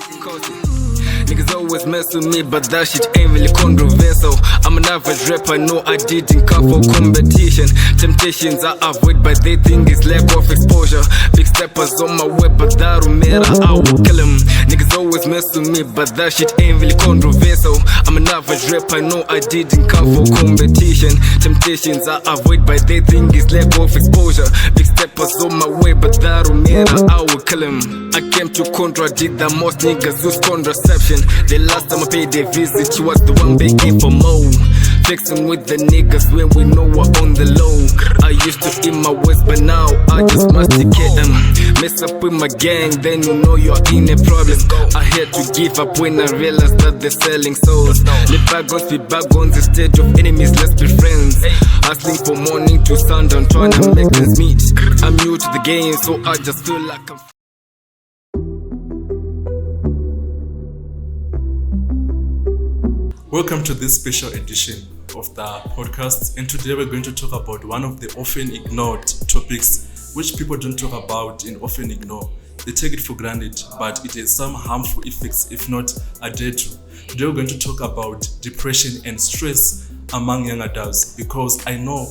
Niggas always mess with me, but that shit ain't really controversial. I'm an average rapper, no I didn't come for competition. Temptations I avoid, but they think it's lack of exposure. Big steppers on my way, but that don't matter, I will kill them. Niggas always mess with me, but that shit ain't really controversial. I'm an average rapper, no I didn't come for competition. Temptations I avoid, but they think it's lack of exposure. Big steppers on my way, but that don't matter, I will kill them. I came to contradict that most niggas use contraception. The last time I paid a visit, she was the one begging for more. Flexing with the niggas when we know we're on the low. I used to eat my words, but now I just masticate them. Mess up with my gang, then you know you're in a problem. I had to give up when I realized that they're selling souls. Let bygones be bygones, instead of enemies, let's be friends. Hustling from morning to sundown, trying to make ends meet. I'm new to the game, so I just feel like I'm Welcome to this special edition of the podcast, and today we're going to talk about one of the often ignored topics which people don't talk about and often ignore. They take it for granted, but it has some harmful effects, if not a Jetro. Today we're going to talk about depression and stress among young adults, because I know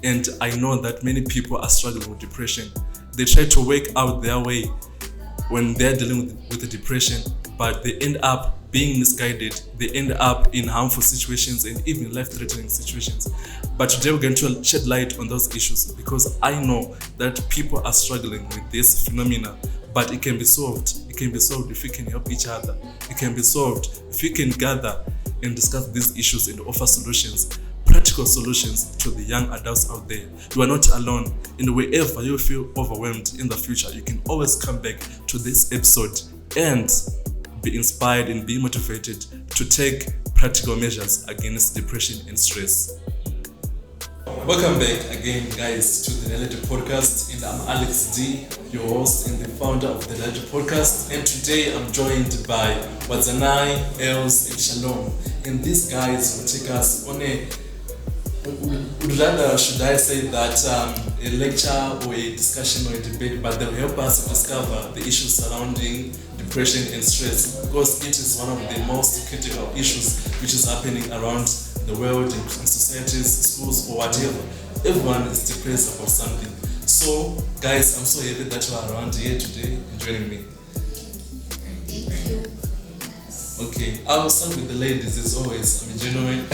that many people are struggling with depression. They try to work out their way when they're dealing with the depression, but they end up being misguided. They end up in harmful situations and even life-threatening situations. But today we're going to shed light on those issues, because I know that people are struggling with this phenomena, but it can be solved. It can be solved if we can help each other. It can be solved if we can gather and discuss these issues and offer solutions, practical solutions to the young adults out there. You are not alone. And wherever you feel overwhelmed in the future, you can always come back to this episode and be inspired and be motivated to take practical measures against depression and stress. Welcome back again, guys, to the Dande podcast, and I'm Alex D, your host and the founder of the Dande podcast. And today I'm joined by Wadzanai, Els, and Shalom. And these guys will take us on should I say that a lecture or a discussion or a debate, but they'll help us discover the issues surrounding depression and stress, because it is one of the most critical issues which is happening around the world, in societies, schools, or whatever. Everyone is depressed about something. So, guys, I'm so happy that you are around here today and joining me. Thank you. Okay, I'll start with the ladies as always. I'm a gentleman.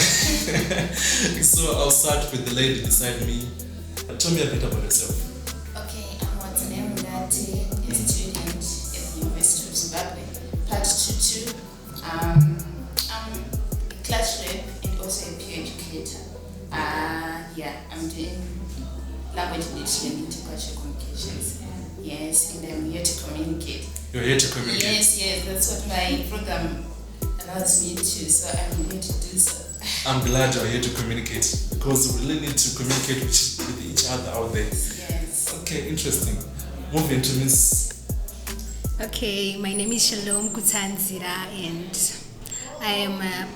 So I'll start with the lady beside me. Tell me a bit about yourself. Okay, I'm Wadzanai, a student at the University of Zimbabwe, part 2. I'm a class rep and also a peer educator. I'm doing language literacy and intercultural communications. Yes, and I'm here to communicate. You're here to communicate? Yes, that's what my program allows me to, so I'm here to do so. I'm glad you're here to communicate, because we really need to communicate with each other out there. Yes. Okay, interesting. Moving to Miss. Okay, my name is Shalom and I am a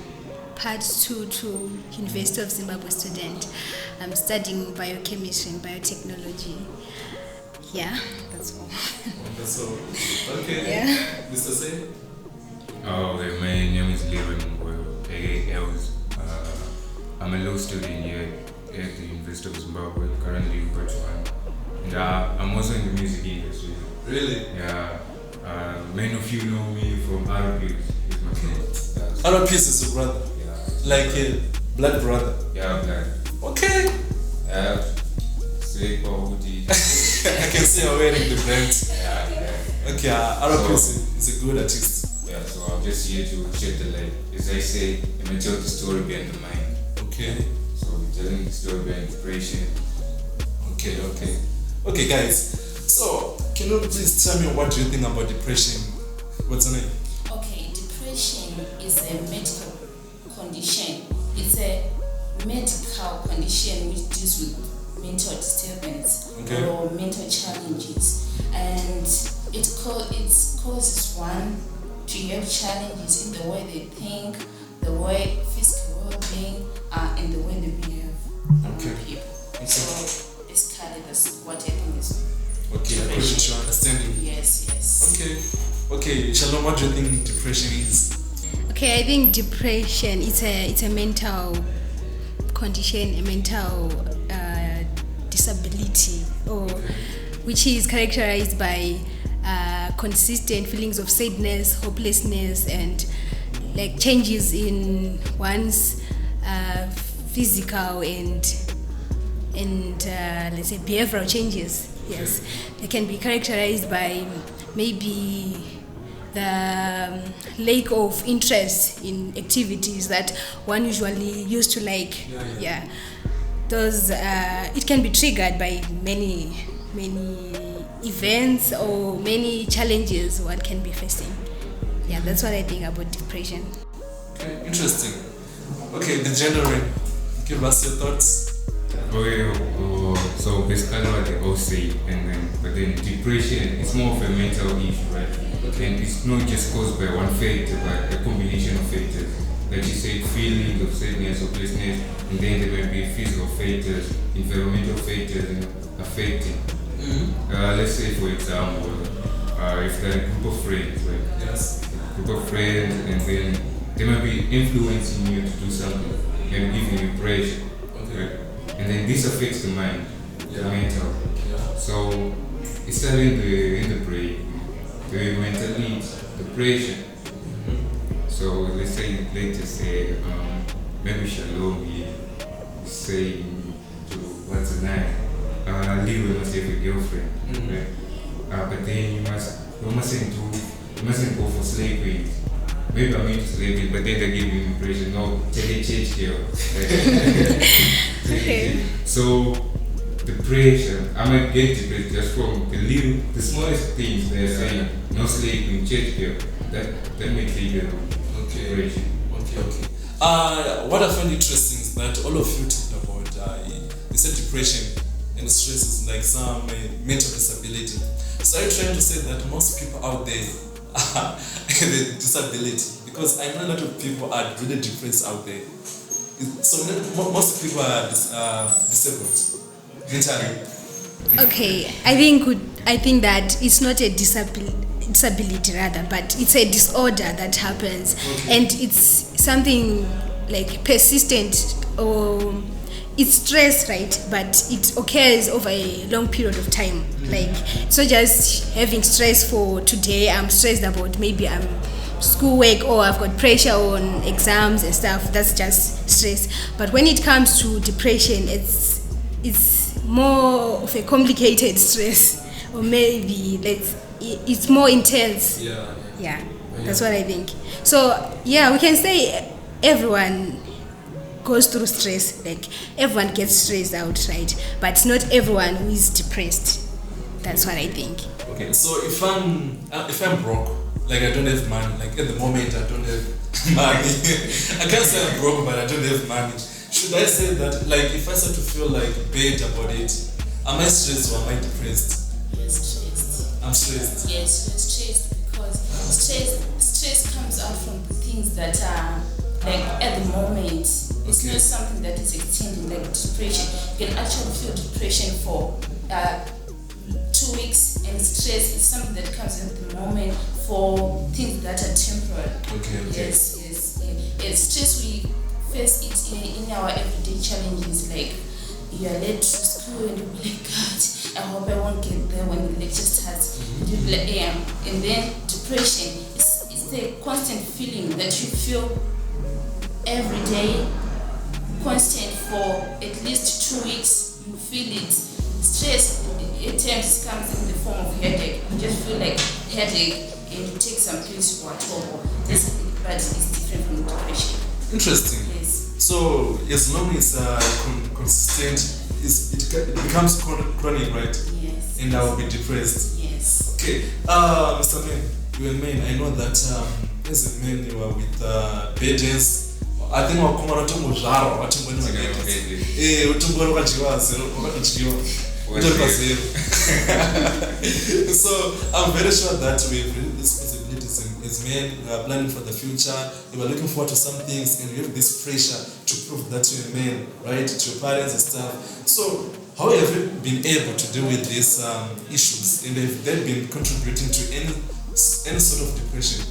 part 2 to University of Zimbabwe student. I'm studying biochemistry and biotechnology. Yeah, that's all. That's all. Okay. Yeah. Mr. Say? Okay, my name is Mpofu, aka Els. I'm a law student here at the University of Zimbabwe, currently in part 1. And I'm also in the music industry. Really? Yeah. Many of you know me from RPs. RPs is your brother? Yeah. Like a black brother? Yeah, black. Okay. Yeah. I can see you're wearing the brand. Yeah. Okay, RPs is a good artist. Yeah, so I'm just here to shed the light. As I say, I'm going to tell the story behind the mind. Okay. So we're telling the story behind depression. Okay, guys. So, can you please tell me, what do you think about depression? What's the name? Okay, depression is a medical condition. It's a medical condition which deals with mental disturbance or mental challenges, and it causes one to have challenges in the way they think, the way physical well-being, and the way they behave around people. So basically that's what I think is okay, according to your understanding. Yes. Okay. Okay, Shalom, what do you think depression is? Okay, I think depression it's a mental condition, a mental disability, or which is characterized by consistent feelings of sadness, hopelessness, and like changes in one's physical and let's say behavioral changes. Yes, they can be characterized by maybe the lack of interest in activities that one usually used to like. Yeah. Those it can be triggered by many events or many challenges one can be facing. Yeah, that's what I think about depression. Okay, interesting. Okay, the genre, give us your thoughts. So basically what they all say, but then depression is more of a mental issue, right? And it's not just caused by one factor, but a combination of factors. Like you said, feelings of sadness, hopelessness, and then there may be physical factors, environmental factors, affecting. Let's say, for example, if there are a group of friends, right? Yes. A group of friends, and then they might be influencing you to do something, maybe giving you pressure. Okay. Right? And then this affects the mind, the mental. Yeah. So it's starting in the brain, the mental needs, the pressure. So let's just say maybe Shalom is saying to Wadzanai, Leroy must have a girlfriend, right? But then you mustn't go for slavery. Maybe I'm into slavery, but then they give you impression, no, tell a church girl. Okay. So the pressure, I might get depressed just from the smallest things they're saying, no slavery, church girl. That may trigger depression. Okay. What I find interesting is that all of you talked about, you said depression and stress is like some mental disability. So are you trying to say that most people out there are the disability? Because I know a lot of people are really depressed out there. So most people are disabled mentally. Okay, I think that it's not a disability rather, but it's a disorder that happens, and it's something like persistent, or it's stress, right? But it occurs over a long period of time. Like, it's not just having stress for today. I'm stressed about maybe I'm schoolwork, or I've got pressure on exams and stuff. That's just stress. But when it comes to depression, it's more of a complicated stress, or maybe it's more intense. Yeah, that's what I think. So yeah, we can say everyone goes through stress. Like, everyone gets stressed out, right? But not everyone who is depressed. That's what I think. Okay, so if I'm broke, like I don't have money, like at the moment I don't have money. I can't say I'm broke, but I don't have money. Should I say that, like, if I start to feel like bad about it, am I stressed or am I depressed? You're stressed. I'm stressed. Yes, you're stressed because stress comes out from things that are like at the moment. It's not something that is extending, like depression. You can actually feel depression for 2 weeks, and stress is something that comes at the moment for things that are temporary. Okay. Yes. Stress, we face it in our everyday challenges, like you are late to school and you're like, God, I hope I won't get there when the lecture starts. You'll be like, and then depression is the constant feeling that you feel every day, constant for at least 2 weeks. You feel it. Stress at times comes in the form of headache. You just feel like headache, and you take some pills for trouble. But it's different from depression. Interesting. Yes. So as long as consistent, it becomes chronic, right? Yes. And I will be depressed. Yes. Okay, Mr. Man, you're a man. I know that as a man you are with burdens. I think wakomana tomuzvaro watingoni utingoni ukajiwazi wakatochiwa so I'm very sure that we have responsibilities as men. We are planning for the future. We are looking forward to some things, and we have this pressure to prove that you're a man, right? To your parents and stuff. So how have you been able to deal with these issues, and have they been contributing to any any sort of depression?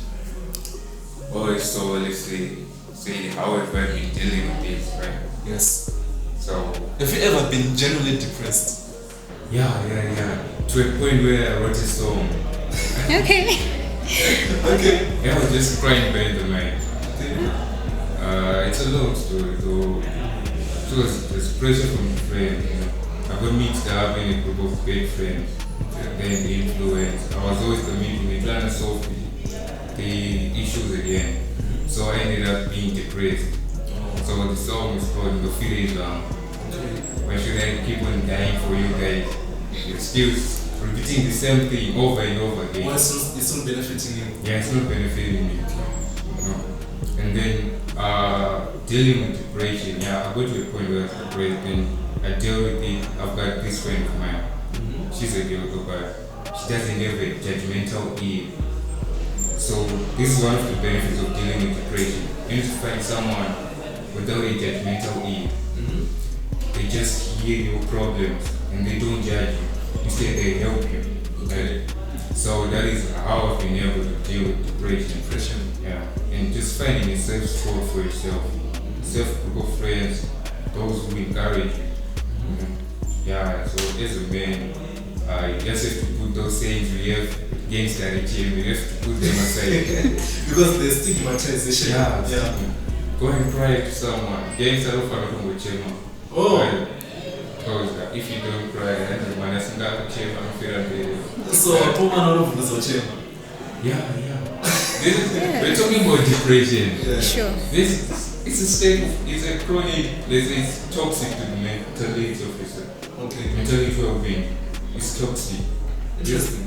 Oh, so let's say how have I been dealing with this, right? Yes. So Have you ever been genuinely depressed? yeah. To a point where I wrote a song. Okay. Okay. Yeah, I was just crying by the mind. It's a long story though. So there's pressure from friends, you know. I got mixed up in a group of bad friends. Then the influence. I was always committing, trying to solve the issues again. So I ended up being depressed. So the song is called The Feeling Long. Why should I keep on dying for you guys? It's still repeating the same thing over and over again. Well, it's not benefiting you. Yeah, it's not benefiting me. No. And then dealing with depression, yeah, I got to a point where I was depressed and I deal with it. I've got this friend of mine. She's a girl, but she doesn't have a judgmental ear. So this is one of the benefits of dealing with depression. You need to find someone without a judgmental ear. They just hear your problems and they don't judge you. Instead, they help you. Okay. So that is how I've been able to deal with depression. Yeah. And just finding a safe spot for yourself. Safe group of friends, those who encourage you. Yeah, so as a man, you just have to put those sayings we have against the gym, you have to put them aside. Because there's stigmatization. Yeah. Go and cry to someone. Gangs are often with chemo. Oh. Because if you don't cry, then the man has not to chemo and feel better. So a woman all over the chamber. Yeah. We're talking about depression. Yeah. Sure. It's a state of, it's a chronic, it's toxic to the mentality of yourself. Okay. Mentality well-being. It's toxic. Interesting.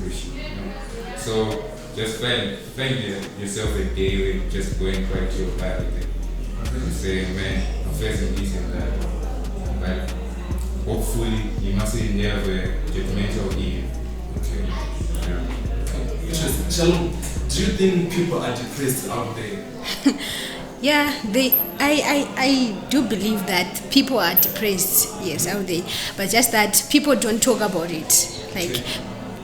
So just find yourself a day when just go and cry to your body and say, man, I'm facing this and that. But hopefully you mustn't have a judgmental ear. Okay. Yeah. Interesting. Shalom, do you think people are depressed out there? Yeah, I do believe that people are depressed, yes, out there, but just that people don't talk about it. Like,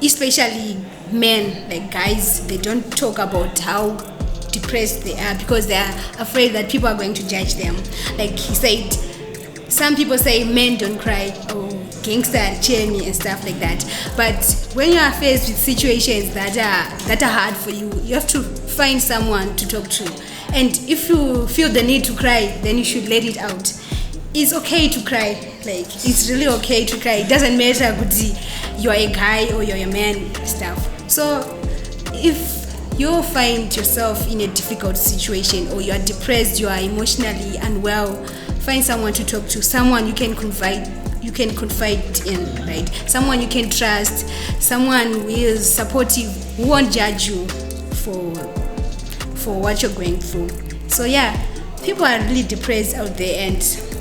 especially men, like guys, they don't talk about how depressed they are because they are afraid that people are going to judge them. Like he said, some people say men don't cry or gangster cheer and stuff like that. But when you are faced with situations that are hard for you, you have to find someone to talk to. And if you feel the need to cry, then you should let it out. It's okay to cry. Like, it's really okay to cry. It doesn't matter if you're a guy or you're a man, stuff. So if you find yourself in a difficult situation or you are depressed, you are emotionally unwell, find someone to talk to, someone you can confide in, right? Someone you can trust, someone who is supportive, who won't judge you for what you're going through. So yeah, people are really depressed out there and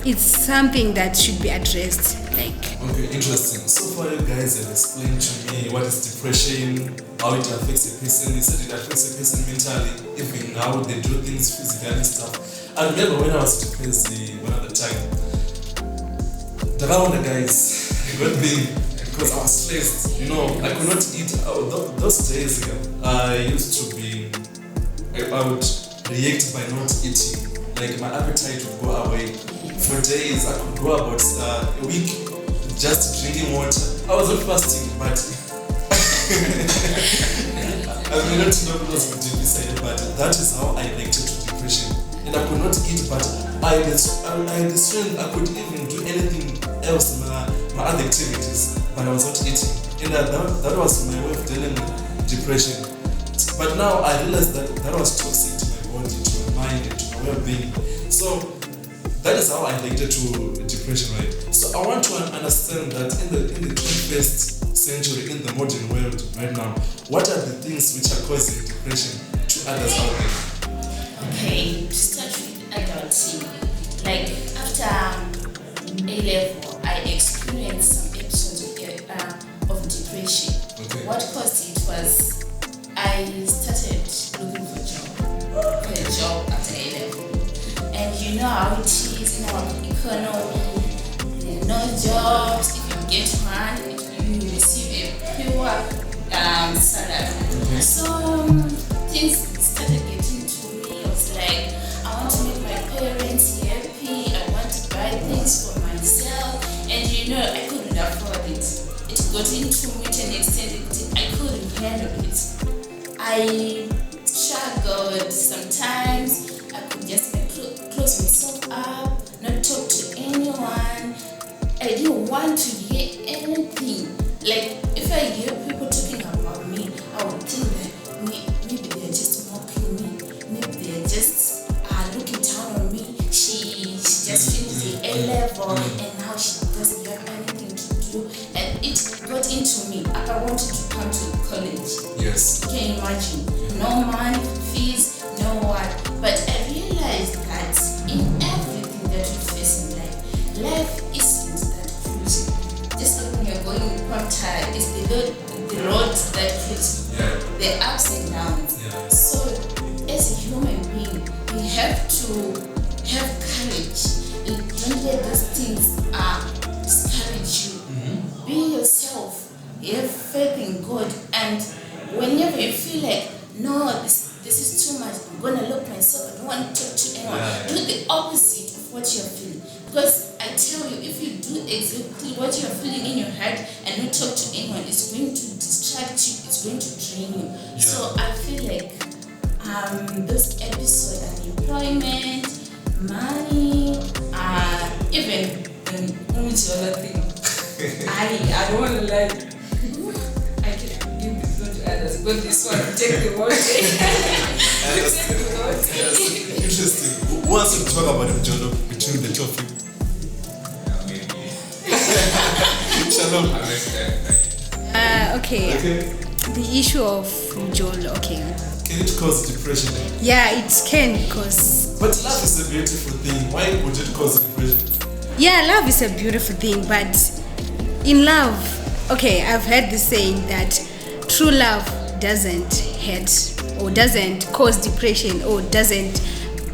it's something that should be addressed. Okay, interesting. So far you guys have explained to me what is depression, how it affects a person. You said it affects a person mentally, even how they do things physically and stuff. I remember when I was depressed one other time, the guys got me because I was stressed. You know, I could not eat. Those days I used to be, I would react by not eating. Like my appetite would go away. For days I could go about a week just drinking water. I was not fasting, but I may not know because we did decide, but that is how I reacted to depression. And I could not eat, but I had the strength. I could even do anything else, my other activities, but I was not eating. And that was my way of dealing with depression. But now I realized that was toxic to my body, to my mind, and to my well-being. So that is how I related to depression, right? So I want to understand that in the 21st century, in the modern world right now, what are the things which are causing depression to others out there? Okay, to start with adulting, like after A-level, I experienced some episodes of depression. Okay. What caused it was I started looking for a job after A-level. And you know how it is in our economy, there are no jobs. If you get one, you receive a pure salary. So things started getting to me. I was like, I want to make my parents happy. I want to buy things for myself, and I couldn't afford it. It got into me to an extent I couldn't handle it. I struggled sometimes. I could just close myself up, not talk to anyone. I didn't want to hear anything. Like, if I hear people talking about me, I would think that maybe they're just mocking me. Maybe they're just looking down on me. She just finished the A level and now she doesn't have anything to do. And it got into me. I wanted to come to college. Yes. You can imagine. No money, fees, no what. But I realized that in everything that we face in life isn't that cruising. Just like when you're going one time, it's the road that kills you. Yeah. The ups and downs. Yeah. So as a human being, we have to have courage. Don't let those things discourage you. Mm-hmm. Be yourself. Have faith in God. And whenever you feel like, no, this is too much, I'm gonna lock myself, I don't want to talk to anyone. Yeah. Do the opposite of what you're feeling. Because I tell you, if you do exactly what you're feeling in your heart and not talk to anyone, it's going to distract you, it's going to drain you. Yeah. So I feel like those episodes of employment, money, even the thing. I don't want to lie. I can give this one to others, but this one take the whole day. Interesting. Who wants to talk about the job between the two of you? Shalom. Okay. The issue of Joel, okay. Can it cause depression? Yeah, it can cause. But love is a beautiful thing. Why would it cause depression? Yeah, love is a beautiful thing, but in love, okay, I've heard the saying that true love doesn't hurt or doesn't cause depression or doesn't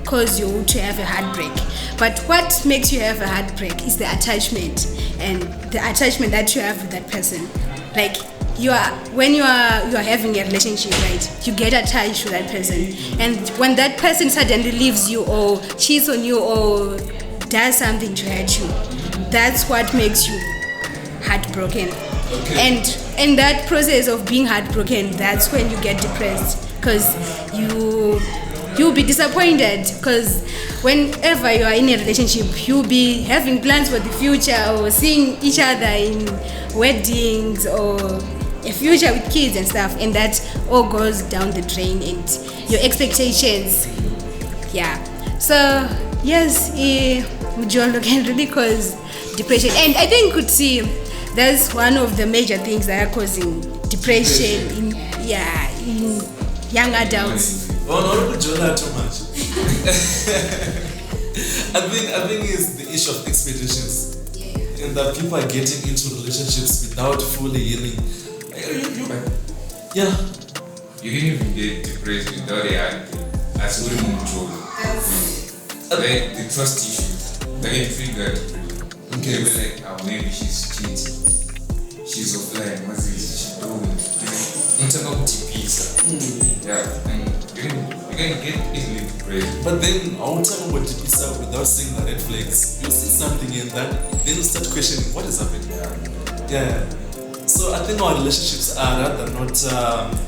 cause you to have a heartbreak. But what makes you have a heartbreak is the attachment and the attachment that you have with that person. Like when you are having a relationship, right? You get attached to that person, and when that person suddenly leaves you or cheats on you or does something to hurt you, that's what makes you heartbroken. Okay. And that process of being heartbroken, that's when you get depressed, because you'll be disappointed, because whenever you are in a relationship, you'll be having plans for the future or seeing each other in weddings or a future with kids and stuff, and that all goes down the drain, and your expectations, yeah. So yes, Ujolo can really cause depression, and I think you could see that's one of the major things that are causing depression in young adults. Oh, not Ujolo too much. I think it's the issue of expectations, and that people are getting into relationships without fully healing. Yeah. You can even get depressed without as well like the trust issues. They can feel that depression. Okay. They were like, oh, maybe she's cheating. She's offline. What's this? She's doing. Yeah. And you can get easily depressed. But then I won't talk about Tipisa without seeing the red flags. You see something in that, then you start questioning what is happening. Yeah. So I think our relationships are rather not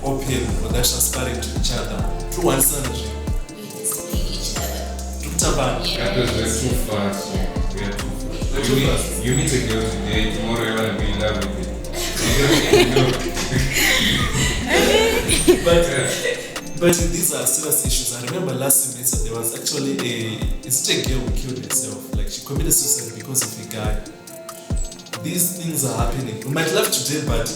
open or that transparent to each other. Through one synergy. We display each other. Yeah, because we're too fast. We're too fast. You meet a girl today, tomorrow you want to be in love with it. But these are serious issues. I remember last semester there was actually a girl who killed herself. Like she committed suicide because of a guy. These things are happening. We might laugh today, but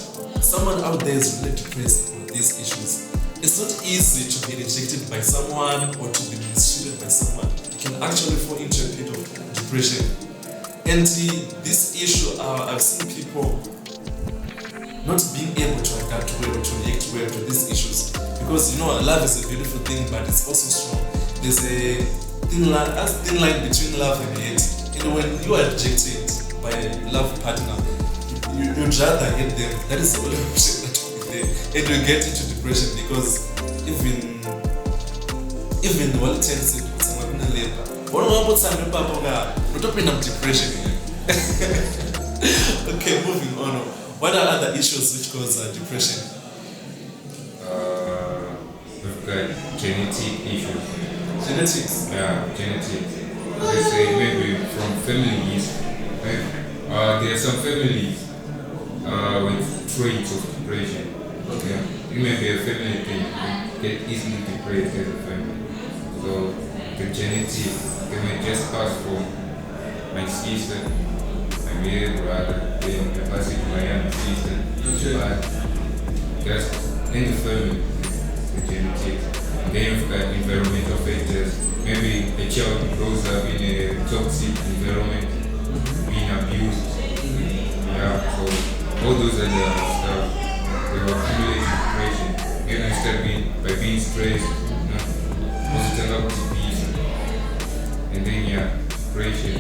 someone out there is really depressed about these issues. It's not easy to be rejected by someone or to be mistreated by someone. You can actually fall into a pit of depression. And this issue, I've seen people not being able to adapt well, to react well to these issues. Because love is a beautiful thing, but it's also strong. There's a thin line between love and hate. And when you are rejected by a love partner, you'd rather hate them. That is the only option that we there and we get into depression because even one tends to one more time depression. Okay, moving on. What are other issues which cause depression? We've got genetic issues. Genetics? Yeah, genetics. They say maybe from families. Right? There are some families with traits of depression. Okay. It may be a family thing. They get easily depressed as a family. So the genetics, they may just pass from my sister, my middle brother, then they pass it to my younger sister. But just in the family, the genetics. And then you've got environmental factors. Maybe a child grows up in a toxic environment, being abused. Yeah, so all those are the stuff. They will accumulate depression. Maybe you start by being stressed, also turn up to peace. And then depression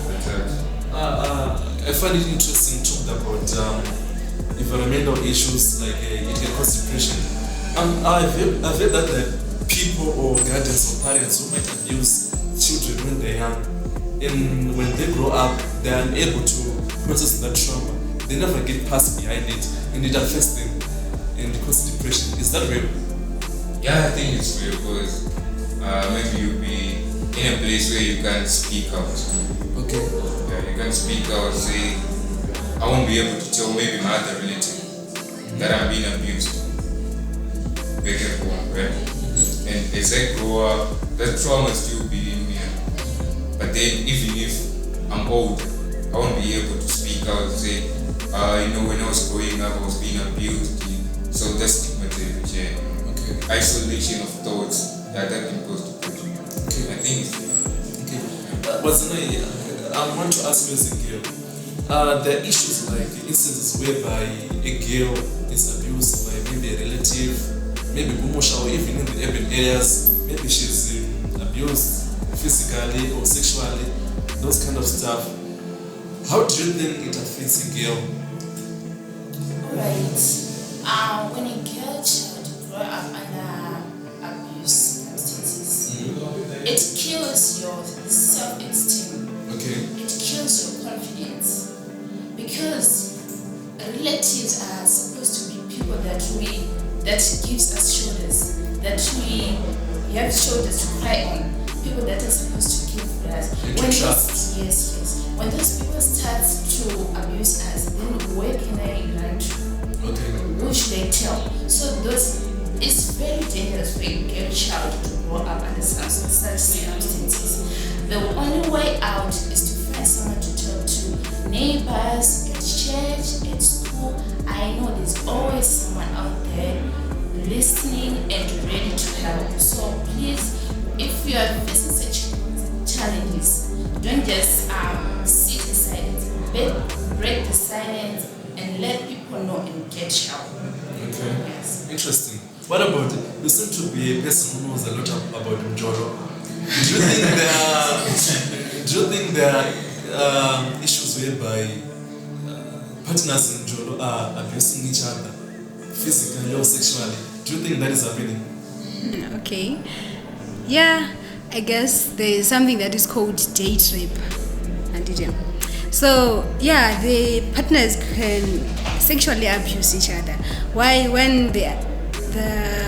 attacks. I find it interesting to talk about environmental issues like it can cause depression. I've heard that people or guardians or parents who might abuse children when they're young, and when they grow up, they are unable to process that trauma. They never get past behind it, and it affects them and causes depression. Is that real? Yeah, I think it's real because maybe you'll be in a place where you can't speak out. Okay. Yeah, you can't speak out, say, I won't be able to tell maybe my other relative that I'm being abused. Back at home, right? And as I grow up, that trauma still be in me. But then even if I'm old, I won't be able to speak out and say, when I was growing up, I was being abused. So that's stigmatization. Okay. Isolation of thoughts, that can cause depression. Okay. I think it's okay. Wadzanai, I want to ask you as a girl. There are issues like instances whereby a girl is abused by maybe a relative, maybe Bumusha, or even in the urban areas, maybe she's abused physically or sexually, those kind of stuff. How do you think it affects a girl? Right. When a girl child grow up under abuse circumstances, it kills your self-esteem. Okay. It kills your confidence because relatives are supposed to be people that gives us shoulders, that we have shoulders to cry on, people that are supposed to give us. Yes. When those people start to abuse us, then where can I run to? Okay. Who should I tell? So it's very dangerous for a girl child to grow up under such circumstances. The only way out is to find someone to talk to. Neighbors, at church, at school. I know there's always someone out there listening and ready to help. So please, if you are facing such challenges, don't just sit in silence. Break the silence and let people know and get help. Okay. Yes. Interesting. What about it? You seem to be a person who knows a lot about Njolo. Do you think there are issues whereby partners in Njolo are abusing each other physically or sexually? Do you think that is happening? Okay. Yeah, I guess there's something that is called date rape. So yeah, the partners can sexually abuse each other. Why? When the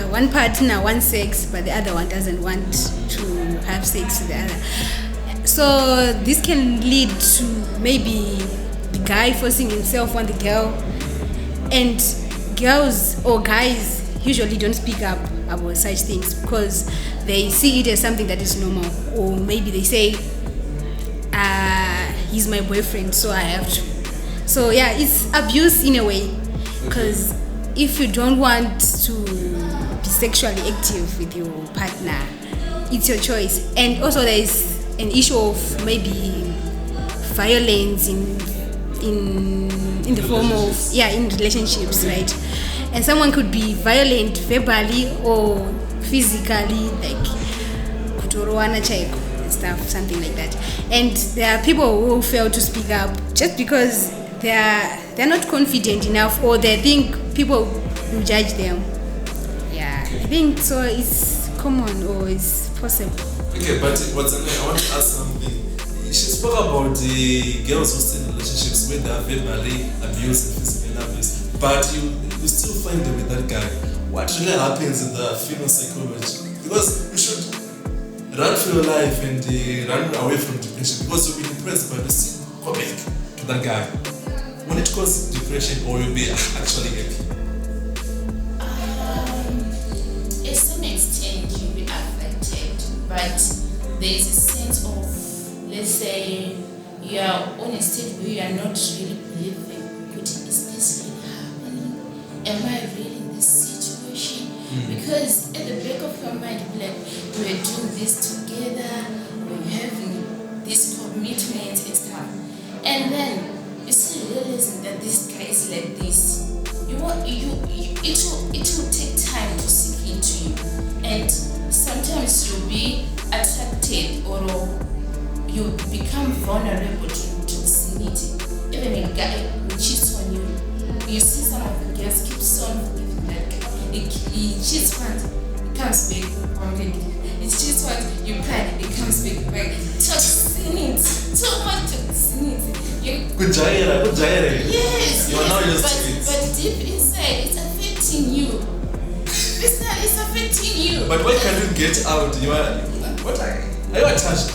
one partner wants sex but the other one doesn't want to have sex with the other. So this can lead to maybe the guy forcing himself on the girl, and girls or guys usually don't speak up about such things because they see it as something that is normal, or maybe they say he's my boyfriend so I have to. So yeah, it's abuse in a way, because if you don't want to be sexually active with your partner, it's your choice. And also there is an issue of maybe violence in the form of in relationships, right? And someone could be violent verbally or physically, like kutoroana chaiko and stuff, something like that. And there are people who fail to speak up just because they're not confident enough, or they think people you judge them. Yeah, I think so. It's common or it's possible. Okay, but Wadzanai, I want to ask something. She spoke about the girls who stay in relationships where they are verbally abused and physically abused, but you still find them with that guy. What really happens in the female psychology? Because you should run for your life and run away from depression because you'll be depressed, but you still go back to that guy. When it causes depression, or you'll be actually happy? To some extent, you'll be affected, but there's a sense of, let's say, you are on a state where you are not really believing, but is this really happening? Am I really in this situation? Because at the back of your mind, you'll be like, we're doing this together, we're having this commitment and stuff. And then you still realizing that this guy is like this. It will take time to sink into you. And sometimes you'll be attracted or you become vulnerable to toxicity. Even a guy who cheats on you, you see some of the girls keep on forgiving that guy. He cheats once, he comes back completely. He cheats once, you cry, he comes back. Toxicity, so much toxicity. Good Jaira. Yes, you are now used to it. But deep inside, it's affecting you. It's affecting you. But why can't you get out? Are you attached?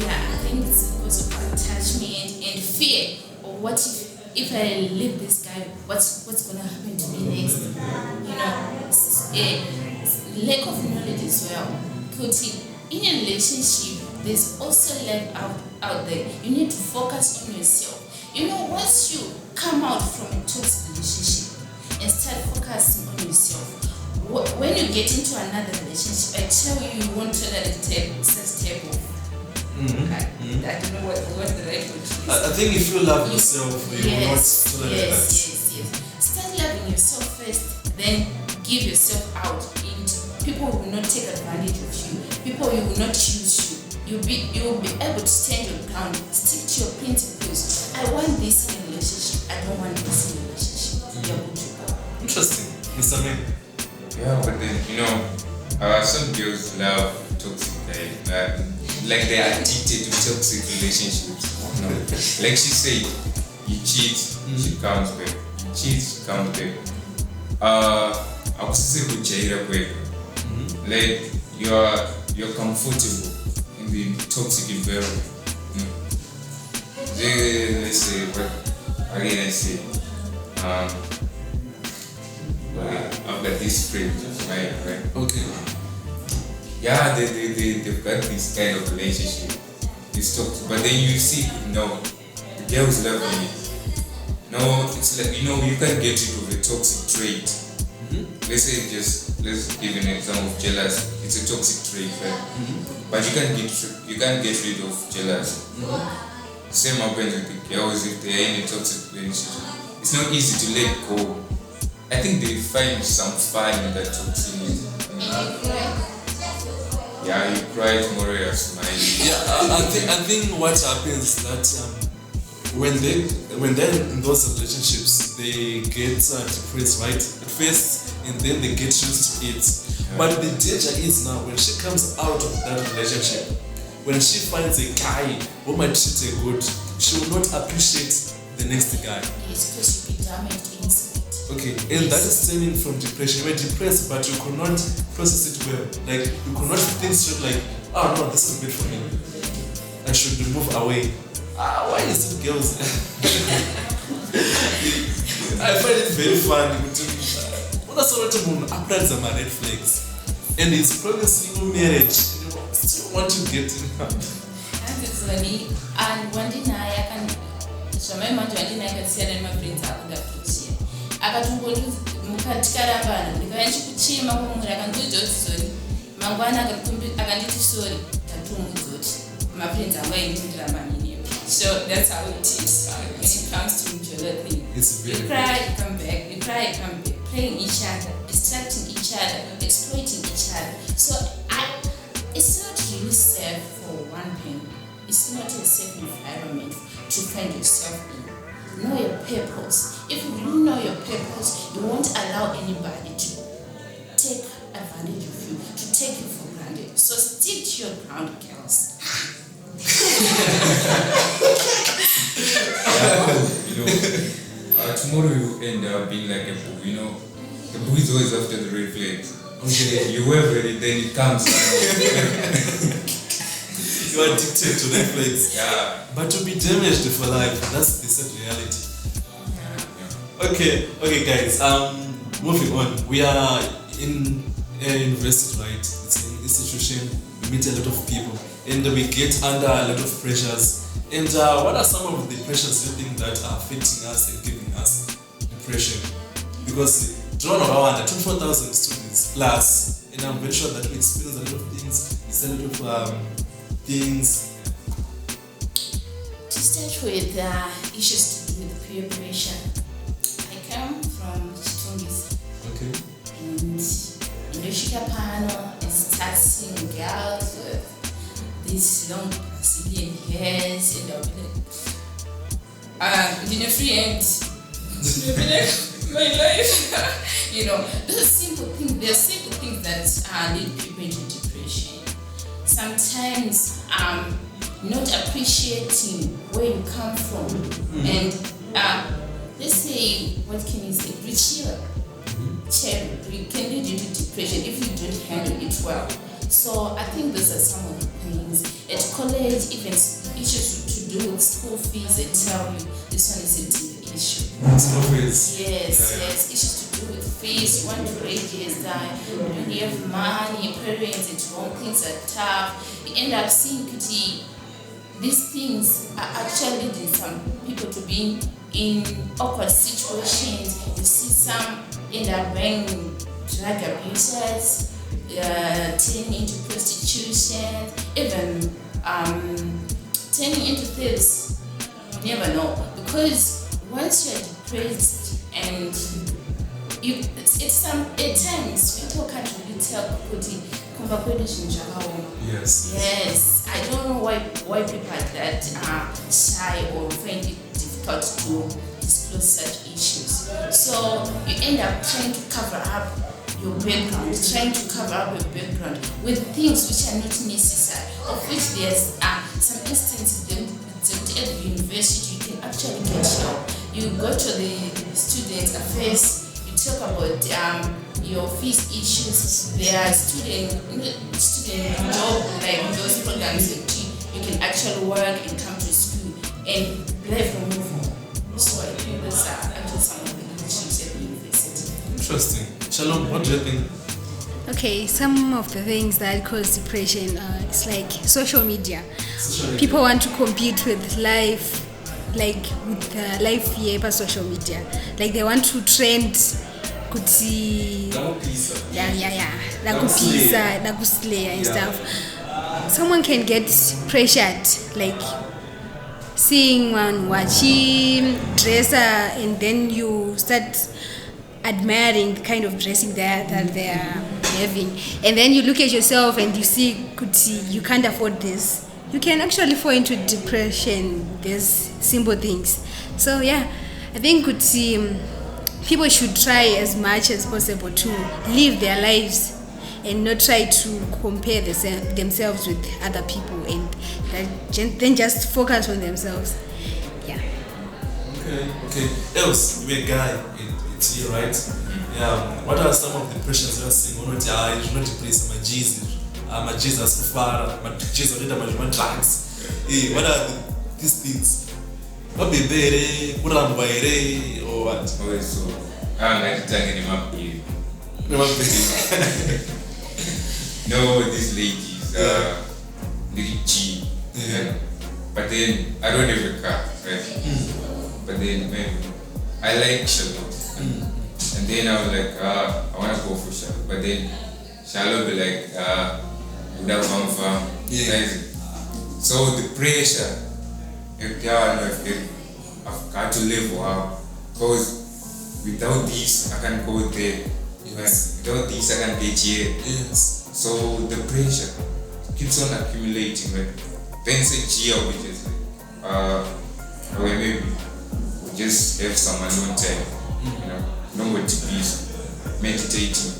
I think it's because of attachment and fear. Or what if I leave this guy? What's gonna happen to me next? Lack of knowledge as well. Because in a relationship, there's also lack out there. You need to focus on yourself. Once you come out from a toxic relationship and start focusing on yourself, when you get into another relationship, I tell you, you won't tolerate sex type of. I don't know what the right word is. I think if you love yourself, you will not tolerate that. Yes. Start loving yourself first, then give yourself out. And people will not take advantage of you. People will not use you. You'll be able to stand your ground, stick to your principles. I want this in a relationship. I don't want this in a relationship. You're good to go. Interesting, Mr. Man. Yeah, but then some girls love toxic guys. Like they are addicted to toxic relationships. Like she said, you cheat, she comes back. You cheat, she comes back. I was saying Jaira quick. Like you're comfortable in the toxic environment. Let's say, again I say, I've got this friend, right? Okay. Yeah, they've got this kind of relationship, this toxic. But then you see, the girls love me. No, it's like, you can get rid of a toxic trait. Let's say let's give an example of jealousy. It's a toxic trait, right? But you can't get rid of jealousy. Same happens with the girls if they are in a toxic relationship. It's not easy to let go. I think they find some fun in that toxicity. Yeah, you cry tomorrow, you're smiling. Yeah, I think what happens is that when they're in those relationships, they get depressed, right? At first, and then they get used to it. Yeah. But the danger is now when she comes out of that relationship, when she finds a guy who might treat her good, she will not appreciate the next guy. Yes, because you'll be damaged inside. Okay, and that is stemming from depression. You were depressed, but you could not process it well. Like, you could not think straight, like, oh no, this is good for me. I should move away. Why is it girls? I find it very funny. That's what applies on my red flags. And it's promising you marriage. You still want to get in. And it's funny. And one day I can see that my friends are under appreciate. Akatungondi mukatikara ndikaenchi kuchema kumura akandiudza kuti sorry mangwana akanditi sorry tatumudzoti my friends angaindira manini. So that's how it is when it comes to mutual thing. You cry, you come back, you cry, you come back, playing each other, distracting each other, exploiting each other. So it's not really safe for one parent. It's not a safe environment to find yourself in. Know your purpose. If you really know your purpose, You won't allow anybody to take advantage of you, to take you for granted. So stick to your ground, girls. Tomorrow you end up being like a boo, the boo is always after the red flags. Okay. You wave it, then it comes. You are addicted to red flags. Yeah. But to be damaged for life, that's the sad reality. Okay, guys. Moving on. We are in a university, right? It's an institution. We meet a lot of people, and we get under a lot of pressures. And what are some of the pressures you think that are affecting us and giving us depression? Because drawn around 24,000 students plus, and I'm very sure that we experience a lot of things. It's a lot of things. To start with, issues to do with peer pressure. I come from Chitungis. Okay. And in the Shika panel, and start seeing girls with these long Brazilian hairs, and they'll be like, in a free end, they'll be like, my life. Those simple things, there are simple things that lead people into depression. Sometimes, not appreciating where you come from, and let's say, what can you say, you can lead into depression if you don't handle it well. So I think those are some of the things. At college, even issues to do with school fees, they tell you this one is a deep issue. School fees? Yes, issues to do with fees. You want to raise that, you don't have money, parents at home, things are tough. You end up seeing these things are actually leading some people to be in awkward situations. You see some end up being drug abusers, turning into prostitution, even turning into thieves. You never know, because once you're depressed and at times people can't really tell Yes, I don't know why people are that shy or find it difficult to disclose such issues. So you end up trying to cover up your background, with things which are not necessary, of which there's some instances at the university you can actually get help. You go to the student affairs, you talk about your fees issues. There are student job, like those programs that you can actually work and come to school and live and move on. So I think those are actually some of the issues at the university. Interesting. Shalom, what do you think? Okay, some of the things that cause depression is like social media. People want to compete with life, life here by social media. Like they want to trend kuti nakuslay and stuff. Someone can get pressured, like seeing one watching dresser, and then you start admiring the kind of dressing that they are having, and then you look at yourself and you see you can't afford this. You can actually fall into depression. There's simple things. So I think people should try as much as possible to live their lives and not try to compare themselves with other people, and then just focus on themselves. Okay. Else, you're a guy. It's here, right? What are some of the pressures you are seeing? You should not depress my Jesus kufara, my Jesus my drugs. What are these things? What be there? Kuramba ere or what? Okay, so I'm not talking about you. No, these ladies are really cheap. But then I don't have a car, right? But then maybe I like Shalom. And then I was like, I want to go for Shalom. But then Shalom be like, without farm. So the pressure, I've got to live wow. Because without this, I can't go there. Yes. Without this, I can't get here. Yes. So the pressure keeps on accumulating. Like, then say Gia, which is like, maybe we just have some alone time. nobody peace, meditating.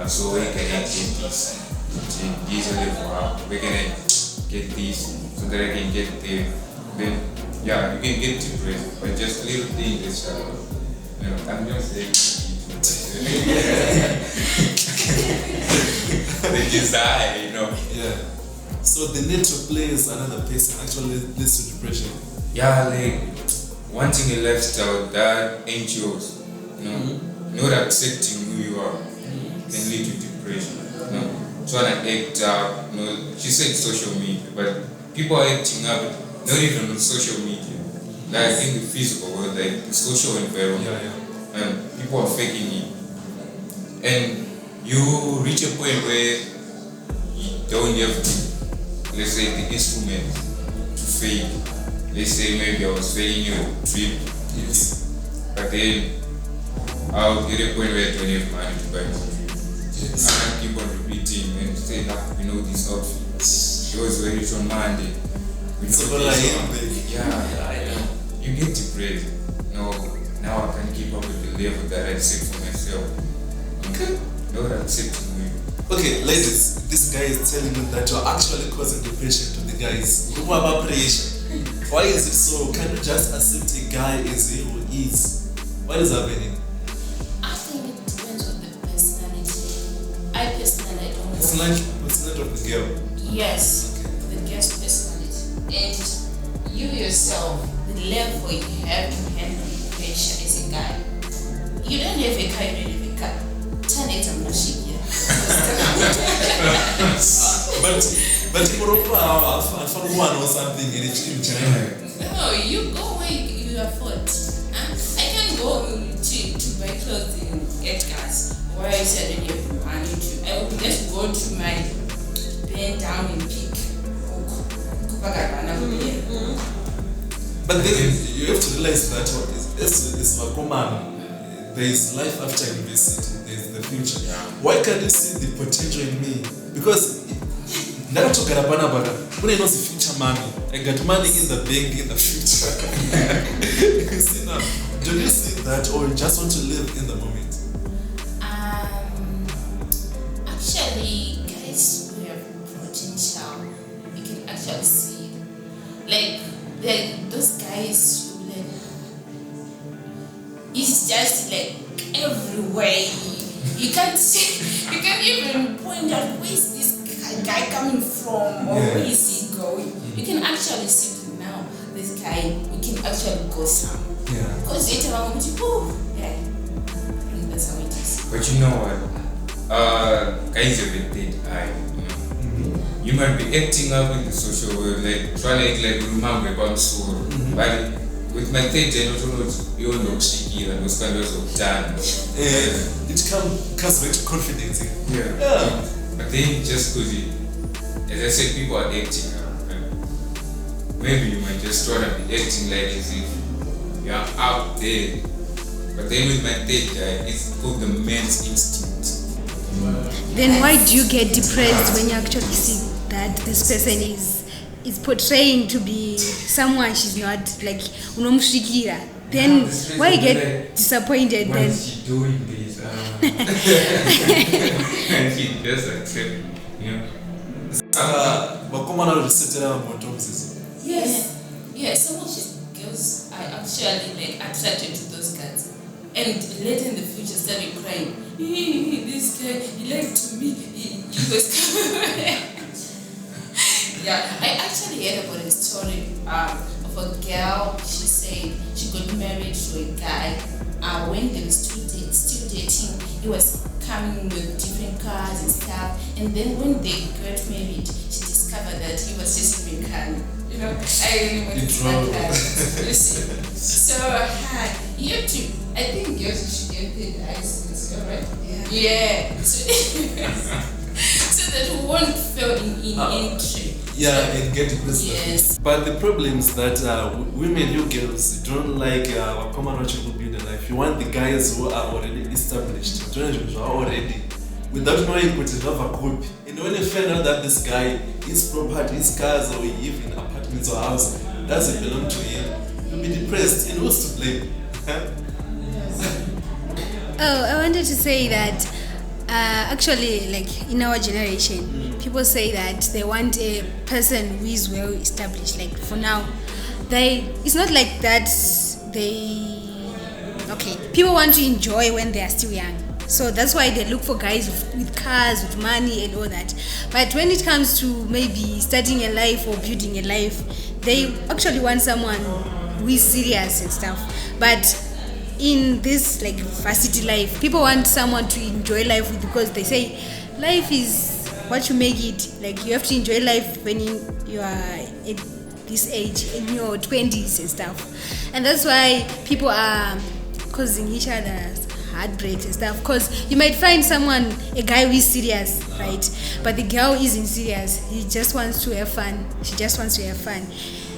So we can get this. Easily we can get this so that I can get there. Then yeah, you can get depressed, but just little things is I'm just saying the desire, Yeah. So the need to please another person actually leads to depression. Yeah, like wanting a lifestyle that ain't yours, not accepting who you are can lead to depression. Trying to act up, she said social media, but people are acting up not even on social media, like in the physical world, like the social environment. And people are faking it. And you reach a point where you don't have to, let's say, the instrument to fake. Let's say maybe I was faking your trip. Yes. But then I'll get a point where I don't have money to buy it. Yes. I can't keep on repeating and say, this outfit. She was wearing it on Monday. You get depressed. Now I can keep up with the level that I set for myself. Okay. Not accepting me. Okay, ladies, this guy is telling me that you're actually causing depression to the guys. Why is it so? Can you just accept a guy as he is? What is happening? I think it depends on the personality. I personally don't know. Personality of the girl. Yes, the girl's personality. And you yourself, the level you have to handle depression as a guy. You don't have a car, you don't have a car. Turn it on the ship, But I found one or something in China. No, you go where you afford. I can go to buy clothes in Edgar's where I said I don't have money to. I will just go to my pen down and pick. But then you have to realize that it's common. There is life after university. There is the future. Why can't you see the potential in me? Because the future money. I got money in the bank in the future. You see now? Do you see that, or you just want to live in the moment? Actually, guys who have potential, you can actually see. Like those guys who it's just like everywhere. You can't see, you can't even point out where is this guy coming from or where is he going. You can actually see now this guy, we can actually go somewhere. Because later on, and that's how it is. But you know what? Guys have a dead eye. You might be acting up in the social world, like trying to act like remember about soul. But with my third gen, you know, Shiki and those kind of done. It comes back to confidence. Yeah. But then just because, as I said, people are acting up. Maybe you might just try to be acting like as if you are out there. But then with my third guy, it's called the man's instinct. Then why do you get depressed when you actually see that this person is portraying to be someone she's not, like unomshikira? Then why you get disappointed why then? Is she doing this? And she just accept, Yes, some of these girls are actually attracted to those guys. And later in the future started crying. This guy, he lied to me. He was Yeah, I actually heard about a story of a girl. She said she got married to a guy. When they were still dating, he was coming with different cars and stuff. And then when they got married, she discovered that he was just even coming. I really want to start that. You see? So you have to, I think girls should get the license, alright? Yeah. So that we won't fail in entry. And get depressed. Yes. But the problem is that women, you girls, don't like common what you build in life. You want the guys who are already established, who are already, without knowing what is have a group. And when you find out that this guy, his property, his cars, or even apartments or house doesn't belong to him, you'll be depressed. And who's to blame? Oh, I wanted to say that actually, like in our generation, people say that they want a person who is well established. Like for now, it's not like that. People want to enjoy when they are still young. So that's why they look for guys with cars, with money and all that. But when it comes to maybe starting a life or building a life, they actually want someone who is serious and stuff. But in this like varsity life, people want someone to enjoy life with, because they say life is what you make it. Like you have to enjoy life when you are at this age, in your 20s and stuff. And that's why people are causing each other's heartbreaks and stuff, because you might find a guy who is serious, right? But the girl isn't serious. He just wants to have fun. She just wants to have fun.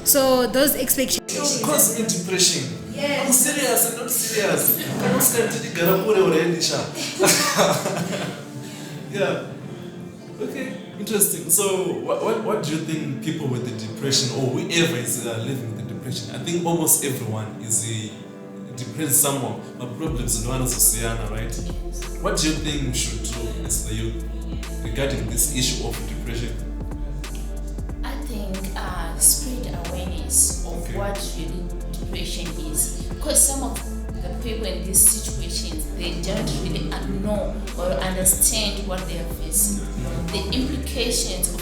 So those expectations cause me depression. Yes. I'm serious and not serious. Yeah. Okay. Interesting. So, what do you think people with the depression, or whoever is living with the depression? I think almost everyone is depressed somehow. My problems in one of Sociana, right? What do you think we should do as the youth regarding this issue of depression? I think spread awareness of what really depression is, because some of the people in these situations, they don't really know or understand what they are facing, the implications of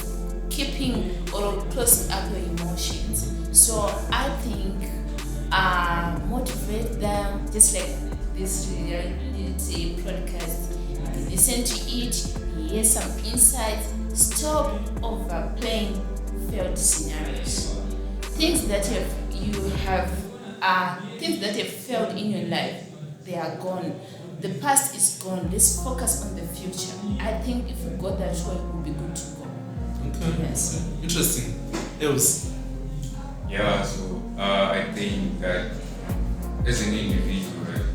keeping or closing up your emotions. So I think motivate them, just like this reality podcast. Listen to it, hear some insights, stop overplaying failed scenarios. Things that have failed in your life, they are gone. The past is gone. Let's focus on the future. I think if we got that way, we'll be good to go. Okay. Yes. Interesting. Else? Yeah, so I think that as an individual, right,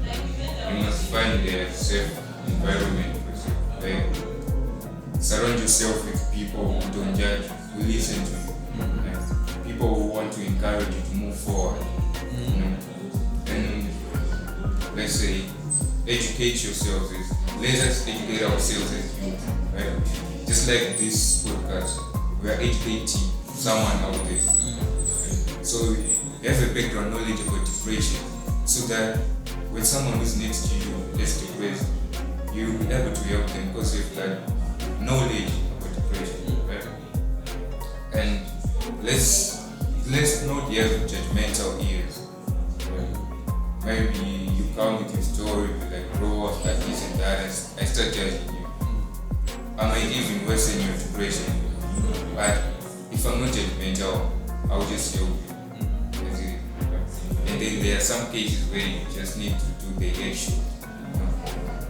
you must find a safe environment for yourself. Like, surround yourself with people who don't judge, who listen to you. Like, people who want to encourage you to move forward. You know? And let's say, educate yourselves. Let us educate ourselves as youth. Right? Just like this podcast, we are educating someone out there. So you have a background knowledge about depression, so that when someone who's next to you is depressed, you'll be able to help them because you've got knowledge about depression, right? And let's not have judgmental ears. Right? Maybe you come with your story, like bro, I've got this and that, and I start judging you. I might even worsen your depression, but if I'm not judgmental, I'll just help you. And then there are some cases where you just need to do the action.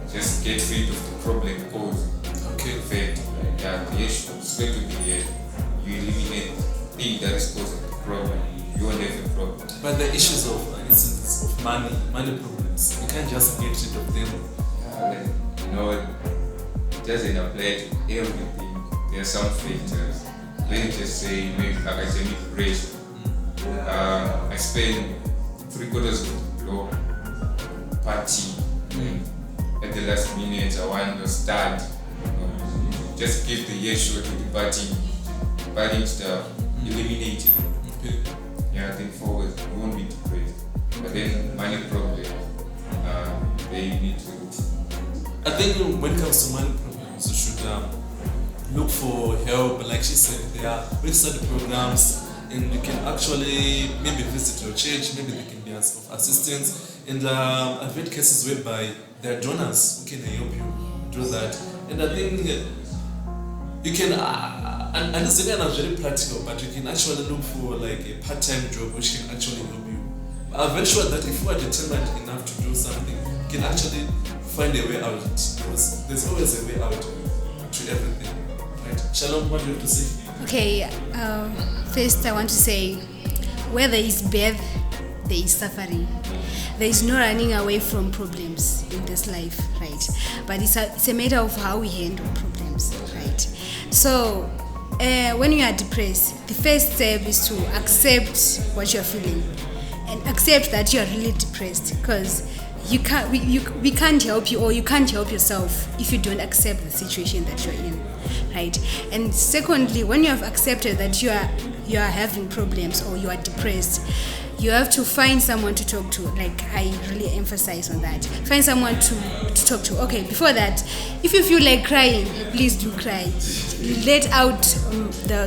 Just get rid of the problem cause. Okay. Fact. The issue, straight to the head. You eliminate the thing that is causing the problem. You won't have a problem. But the issues of incidents of money problems, you can't just get rid of them. It doesn't apply to everything. There are some factors. Let me just say, maybe like academic pressure. I spend 3/4 of the block party. At the last minute, I want to start. Just give the yes shot to the party stuff, eliminate it. Okay. Yeah, I think forward, we won't be depressed. But then money problem, they need to. I think when it comes to money problems, you should look for help. Like she said, there are registered programs, and you can actually maybe visit your church, maybe they can be of assistance. And I've had cases whereby there are donors who can help you do that. And I think you can, and this is not very practical, but you can actually look for like a part-time job which can actually help you. I'm very sure that if you are determined enough to do something, you can actually find a way out. Because there's always a way out to everything. Right? Shalom, what do you have to say? Okay, first I want to say, where there is birth, there is suffering. There is no running away from problems in this life, right? But it's a matter of how we handle problems, right? So, when you are depressed, the first step is to accept what you're feeling and accept that you are really depressed, because we can't help you, or you can't help yourself if you don't accept the situation that you're in, right? And secondly, when you have accepted that you are having problems or you are depressed, you have to find someone to talk to. Like, I really emphasize on that. Find someone to talk to. Okay, before that, if you feel like crying, please do cry. Let out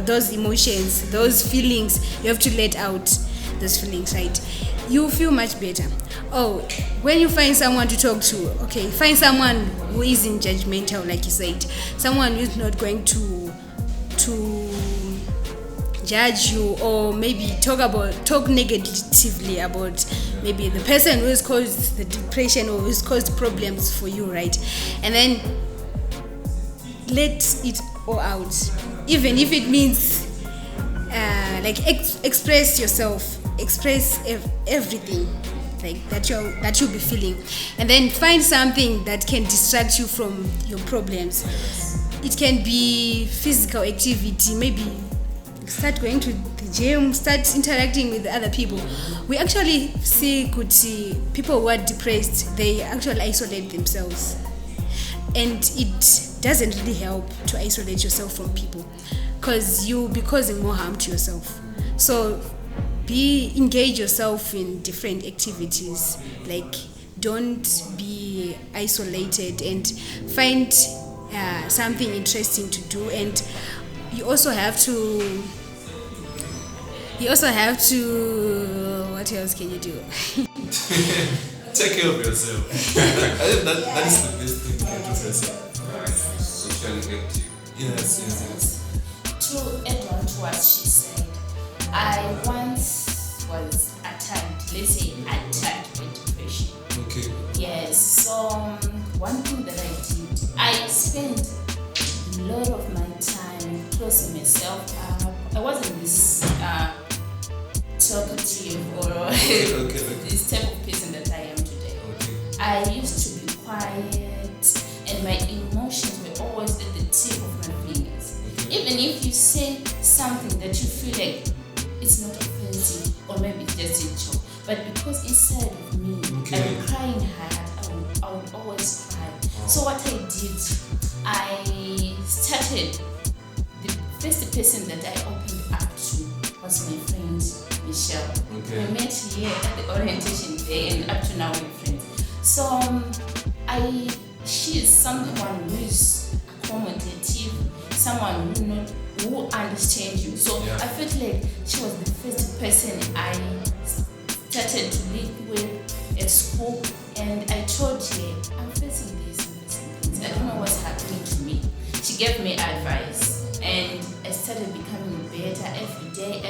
those emotions, those feelings. You have to let out those feelings, right? You feel much better. Oh, when you find someone to talk to, okay, find someone who isn't judgmental, like you said. Someone who's not going to judge you, or maybe talk negatively about maybe the person who has caused the depression or who's caused problems for you, right? And then let it all out, even if it means express yourself, express everything like that you'll be feeling, and then find something that can distract you from your problems. It can be physical activity, maybe start going to the gym, start interacting with other people. We actually could see people who are depressed, they actually isolate themselves, and it doesn't really help to isolate yourself from people, because you'll be causing more harm to yourself. So engage yourself in different activities. Like, don't be isolated, and find something interesting to do. And you also have to what else can you do? Take care of yourself. I think that is the best thing you can do for yourself. Socially active. Yes. To add on to what she said, I once was attacked by depression. Okay. Yes, so one thing that I did, I spent a lot of my time closing myself up. I wasn't this talkative or this type of person that I am today. Okay. I used to be quiet, and my emotions were always at the tip of my fingers. Okay. Even if you say something that you feel like it's not offensive, or maybe it's just a joke, but because inside of me, I'm crying hard, I would always cry. So what I did, I started, the first person that I opened up to was my friend Michelle. Okay. We met here at the orientation day, and up to now we're friends. So she is someone who is accommodative, someone who understands you. So I felt like she was the first person I started to live with at school, and I told her, I'm facing this and this and this. I don't know what's happening to me. She gave me advice, and I started becoming better every day.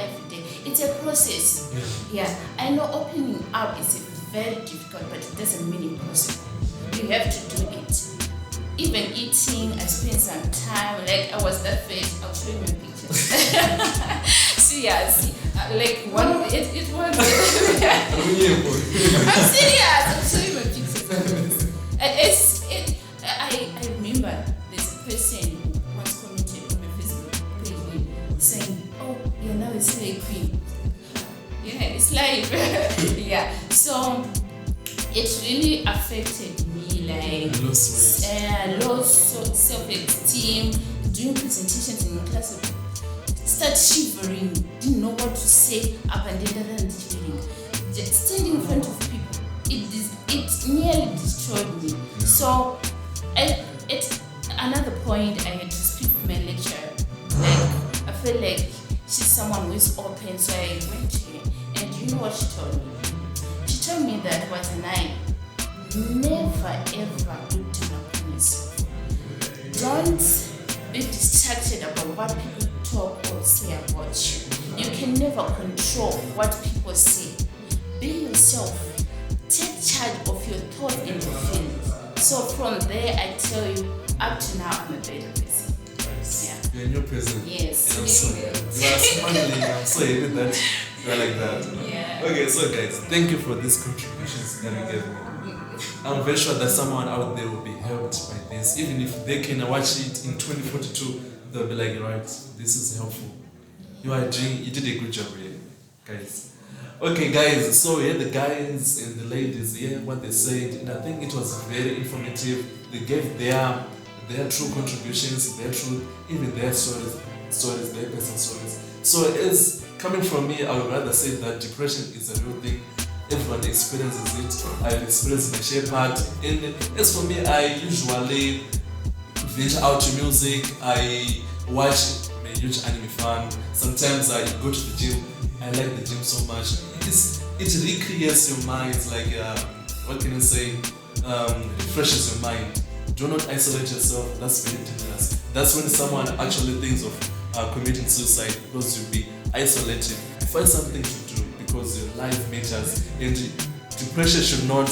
It's a process. Yeah, I know opening up is very difficult, but it doesn't mean impossible. You have to do it. Even eating, I spent some time, like I was that fat, I'll show you my pictures. Serious. Like one, it was. I'm serious, I'll show you my pictures. I remember there's a person who once commented on my Facebook page saying, oh, you're now a slave queen. Yeah, it's life. Yeah, so it really affected me, like lost self-esteem, doing presentations in my class, start shivering, didn't know what to say, up and down, just standing in front of people, it nearly destroyed me. So at another point, I had to speak with my lecturer. Like, I felt like she's someone who is open, so I went to her, and you know what she told me? She told me that Wadzanai, never ever look down upon yourself. Don't be distracted about what people talk or say about you. You can never control what people say. Be yourself. Take charge of your thoughts and your feelings. So from there, I tell you, up to now, I'm a better person. Yeah. You're in your present. Yes. And you are smiling. I'm so happy that you're like that. Yeah. Okay, so guys, thank you for these contributions that you gave me. I'm very sure that someone out there will be helped by this. Even if they can watch it in 2042, they'll be like, right, this is helpful. You did a good job, really, guys. Okay, guys, so yeah, the guys and the ladies, yeah, what they said, and I think it was very informative. They gave their true contributions, their truth, even their stories, their personal stories. So as coming from me, I would rather say that depression is a real thing. Everyone experiences it. I've experienced my share part. And as for me, I usually venture out to music. I watch. I'm a huge anime fan. Sometimes I go to the gym. I like the gym so much. It recreates your mind. Like what can I say? Refreshes your mind. Do not isolate yourself. That's very dangerous. That's when someone actually thinks of committing suicide, because you'll be isolated. Find something to do, because your life matters, and depression should not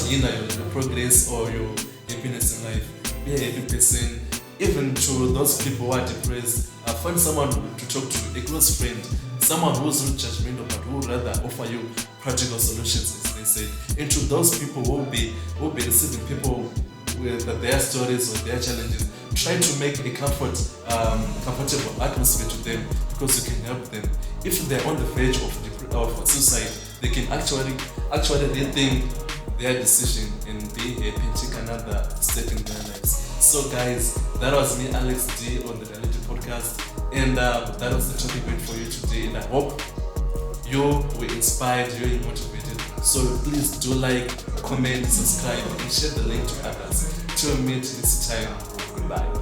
hinder your progress or your happiness in life. Be a happy person. Even to those people who are depressed, find someone to talk to, a close friend, someone who's not judgmental but who would rather offer you practical solutions, as they say. And to those people who will be receiving people with their stories or their challenges, try to make a comfortable atmosphere to them, because you can help them. If they're on the verge of suicide, they can actually rethink their decision and be happy and take another step in their lives. So guys, that was me, Alex D, on the Reality Podcast, and that was the topic for you today, and I hope you were inspired, you're motivated. So please do like, comment, subscribe, and share the link to others. Till we meet next time. Goodbye.